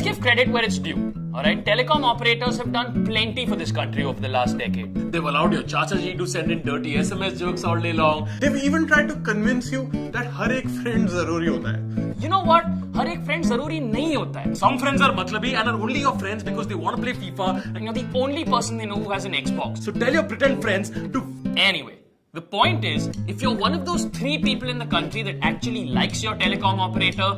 give credit where it's due. Alright, telecom operators have done plenty for this country over the last decade. They've allowed your Chacha ji to send in dirty SMS jokes all day long. They've even tried to convince you that हर एक friend जरूरी होता है. You know what? हर एक friend जरूरी नहीं होता है. Some friends are matlabi and are only your friends because they want to play FIFA and you're the only person they know who has an Xbox. So tell your pretend friends to... Anyway. The point is, if you're one of those 3 people in the country that actually likes your telecom operator,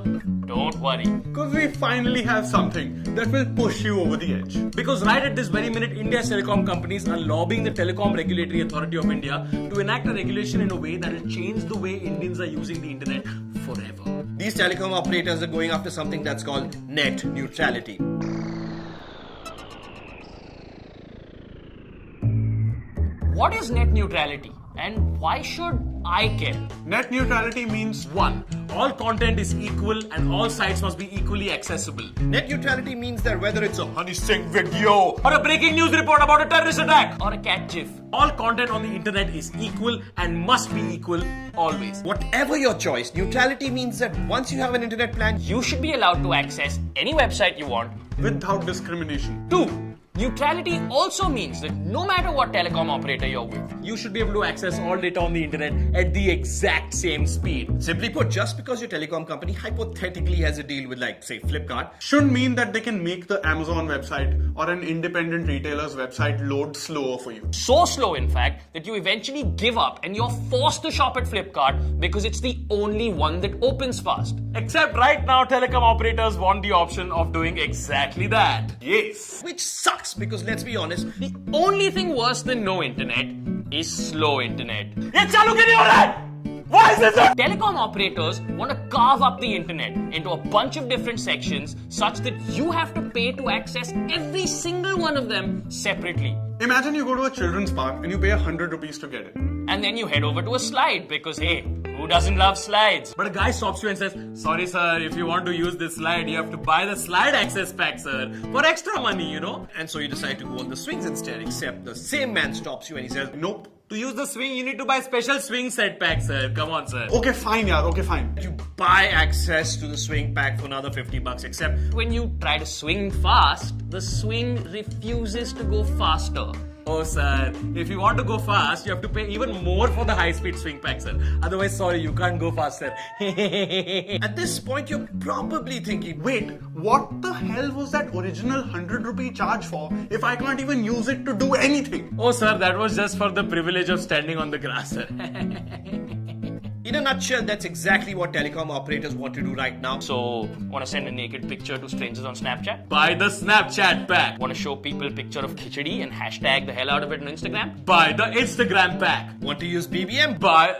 don't worry. Because we finally have something that will push you over the edge. Because right at this very minute, India's telecom companies are lobbying the Telecom Regulatory Authority of India to enact a regulation in a way that will change the way Indians are using the internet forever. These telecom operators are going after something that's called net neutrality. What is net neutrality? And why should I care? Net neutrality means 1. All content is equal and all sites must be equally accessible. Net neutrality means that whether it's a Honey Singh video or a breaking news report about a terrorist attack or a cat gif, all content on the internet is equal and must be equal always. Whatever your choice, neutrality means that once you have an internet plan, you should be allowed to access any website you want without discrimination. 2. Neutrality also means that no matter what telecom operator you're with, you should be able to access all data on the internet at the exact same speed. Simply put, just because your telecom company hypothetically has a deal with, like, say, Flipkart, shouldn't mean that they can make the Amazon website or an independent retailer's website load slower for you. So slow, in fact, that you eventually give up and you're forced to shop at Flipkart because it's the only one that opens fast. Except right now, telecom operators want the option of doing exactly that. Yes. which sucks because, let's be honest, The only thing worse than no internet is slow internet. Ye chalu kyun nahi ho raha hai? Why is this? Telecom operators want to carve up the internet into a bunch of different sections such that you have to pay to access every single one of them separately. Imagine you go to a children's park and you pay 100 rupees to get it. And then you head over to a slide because, hey, who doesn't love slides? But a guy stops you and says, sorry sir, if you want to use this slide, you have to buy the slide access pack, sir, for extra money, you know? and so you decide to go on the swings instead, except the same man stops you and he says, Nope. To use the swing, you need to buy special swing set pack, sir. Come on, sir. Okay, fine, yaar. Okay, fine. you buy access to the swing pack for another $50, except When you try to swing fast, the swing refuses to go faster. Oh, sir, if you want to go fast, you have to pay even more for the high-speed swing pack, sir. Otherwise, sorry, you can't go faster. at this point you're probably thinking, Wait, what the hell was that original 100 rupee charge for if I can't even use it to do anything? Oh, sir, that was just for the privilege of standing on the grass, sir. in a nutshell, that's exactly what telecom operators want to do right now. So, want to send a naked picture to strangers on Snapchat? Buy the Snapchat pack. Want to show people picture of khichdi and hashtag the hell out of it on Instagram? Buy the Instagram pack. Want to use BBM? Buy...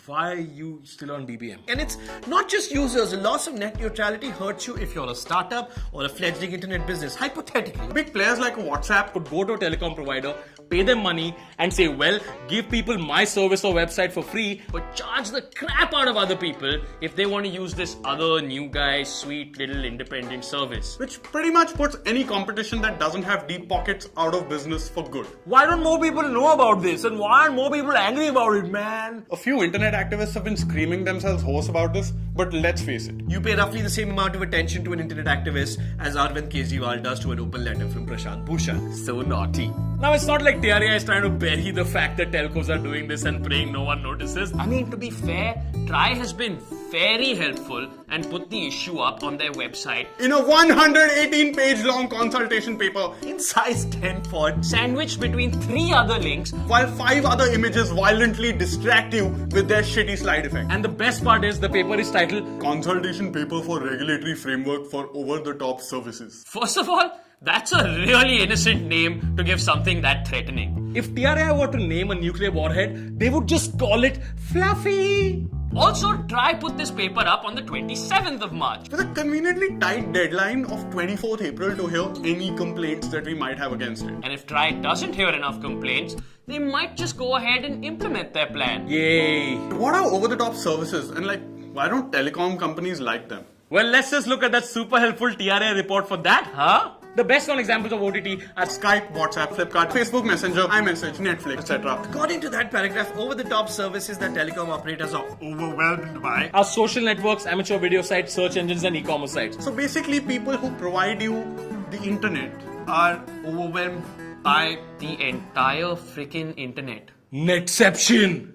Why are you still on BBM? And it's not just users. The loss of net neutrality hurts you if you're a startup or a fledgling internet business. Hypothetically, Big players like WhatsApp Could go to a telecom provider, pay them money, and say, well, give people my service or website for free, but charge the crap out of other people if they want to use this other new guy, sweet little independent service. which pretty much puts any competition that doesn't have deep pockets out of business for good. Why don't more people know about this? And why aren't more people angry about it, man? A few internet activists have been screaming themselves hoarse about this, but let's face it. you pay roughly the same amount of attention to an internet activist as Arvind Kejriwal does to an open letter from Prashant Bhushan. So naughty. Now, it's not like TRAI is trying to bury the fact that telcos are doing this and praying no one notices. I mean, to be fair, TRAI has been very helpful and put the issue up on their website In a 118-page long consultation paper, In size 10 font. sandwiched between 3 other links. while 5 other images violently distract you with their shitty slide effect. And the best part is the paper is titled, Consultation paper for regulatory framework for over-the-top services. first of all, that's a really innocent name to give something that threatening. If TRAI were to name a nuclear warhead, they would just call it Fluffy. Also, TRAI put this paper up on the 27th of March. With a conveniently tight deadline of 24th April to hear any complaints that we might have against it. And if TRAI doesn't hear enough complaints, they might just go ahead and implement their plan. Yay! What are over-the-top services and why don't telecom companies like them? Well, let's just look at that super helpful TRAI report for that, huh? The best known examples of OTT are Skype, WhatsApp, Flipkart, Facebook Messenger, iMessage, Netflix, etc. According to that paragraph, over-the-top services that telecom operators are overwhelmed by our social networks, amateur video sites, search engines, and e-commerce sites. So basically, people who provide you the internet are overwhelmed By the entire freaking internet. Netception!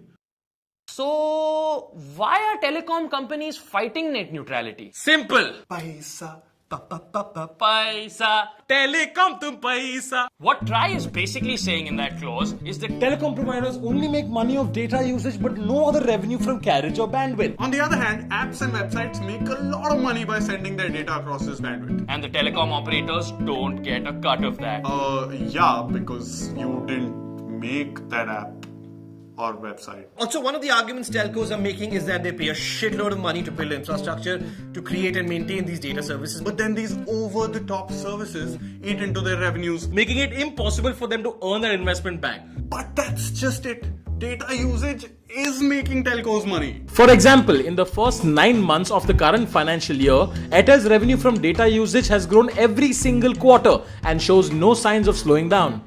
So, why are telecom companies fighting net neutrality? Simple! paisa. Paisa. Telecom tum paisa. What TRAI is basically saying in that clause is that telecom providers only make money off data usage but no other revenue from carriage or bandwidth. On the other hand, apps and websites make a lot of money by sending their data across this bandwidth. And the telecom operators don't get a cut of that. Yeah, because you didn't make that app or website. Also, one of the arguments telcos are making is that they pay a shitload of money to build infrastructure to create and maintain these data services. But then these over-the-top services eat into their revenues. Making it impossible for them to earn their investment back. But that's just it. Data usage is making telcos money. For example, in the first 9 months of the current financial year, Airtel's revenue from data usage has grown every single quarter and shows no signs of slowing down.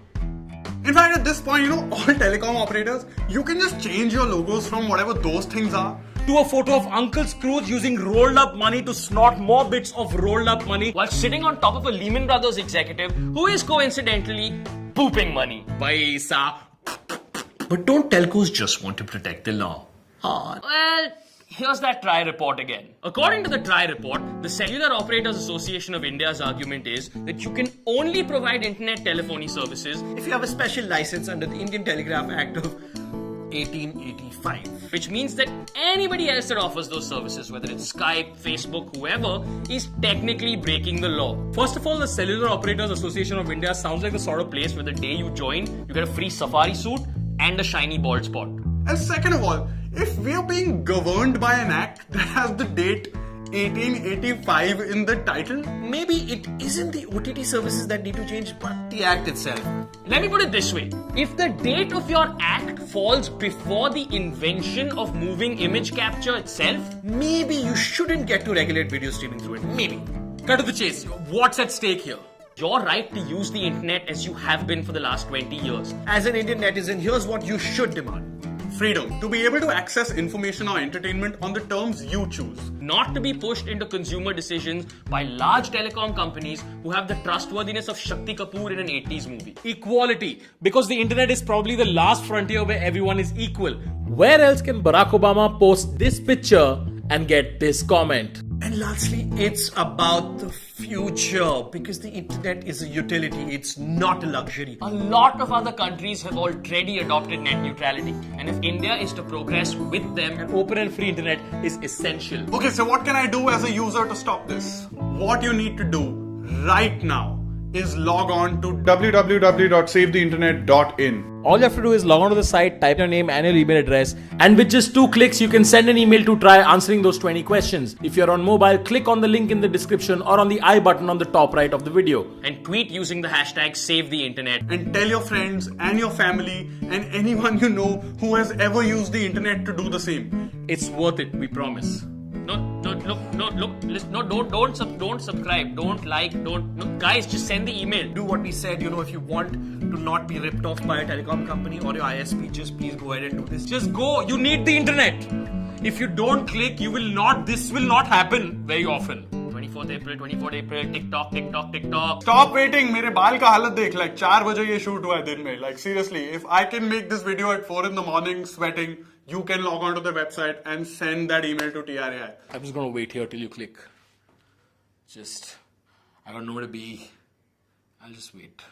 In fact, at this point, all telecom operators, you can just change your logos from whatever those things are to a photo of Uncle Scrooge using rolled up money to snort more bits of rolled up money while sitting on top of a Lehman Brothers executive who is coincidentally pooping money. Paisa. But don't telcos just want to protect the law? Well, here's that TRAI report again. According to the TRAI report, the Cellular Operators Association of India's argument is that you can only provide internet telephony services if you have a special license under the Indian Telegraph Act of 1885. Which means that anybody else that offers those services, whether it's Skype, Facebook, whoever, is technically breaking the law. First of all, the Cellular Operators Association of India sounds like the sort of place where the day you join, you get a free safari suit and a shiny bald spot. And second of all, if we are being governed by an act that has the date 1885 in the title, maybe it isn't the OTT services that need to change, but the act itself. Let me put it this way. If the date of your act falls before the invention of moving image capture itself, maybe you shouldn't get to regulate video streaming through it. Maybe. Cut to the chase. What's at stake here? Your right to use the internet as you have been for the last 20 years. As an Indian netizen, here's what you should demand. Freedom to be able to access information or entertainment on the terms you choose. Not to be pushed into consumer decisions by large telecom companies who have the trustworthiness of Shakti Kapoor in an 80s movie. Equality, because the internet is probably the last frontier where everyone is equal. Where else can Barack Obama post this picture and get this comment? And lastly, it's about the future, because the internet is a utility, it's not a luxury. A lot of other countries have already adopted net neutrality, and if India is to progress with them, an open and free internet is essential. Okay, so what can I do as a user to stop this? What you need to do right now is log on to www.savetheinternet.in. All you have to do is log on to the site, type your name and your email address, and with just 2 clicks, you can send an email to TRAI answering those 20 questions. If you're on mobile, click on the link in the description or on the I button on the top right of the video. And tweet using the hashtag #SaveTheInternet. And tell your friends and your family and anyone you know who has ever used the internet to do the same. It's worth it, we promise. Don't subscribe, don't like, guys, just send the email. Do what we said, if you want to not be ripped off by a telecom company or your ISP, just please go ahead and do this. Just go, you need the internet. If you don't click, this will not happen very often. 24th April, TikTok. Stop waiting, मेरे बाल का हालत देख, like 4 बजे ये shoot हुआ है दिन में. Like seriously, if I can make this video at 4 in the morning sweating, you can log on to the website and send that email to TRAI. I'm just gonna wait here till you click. I got nowhere to be. I'll just wait.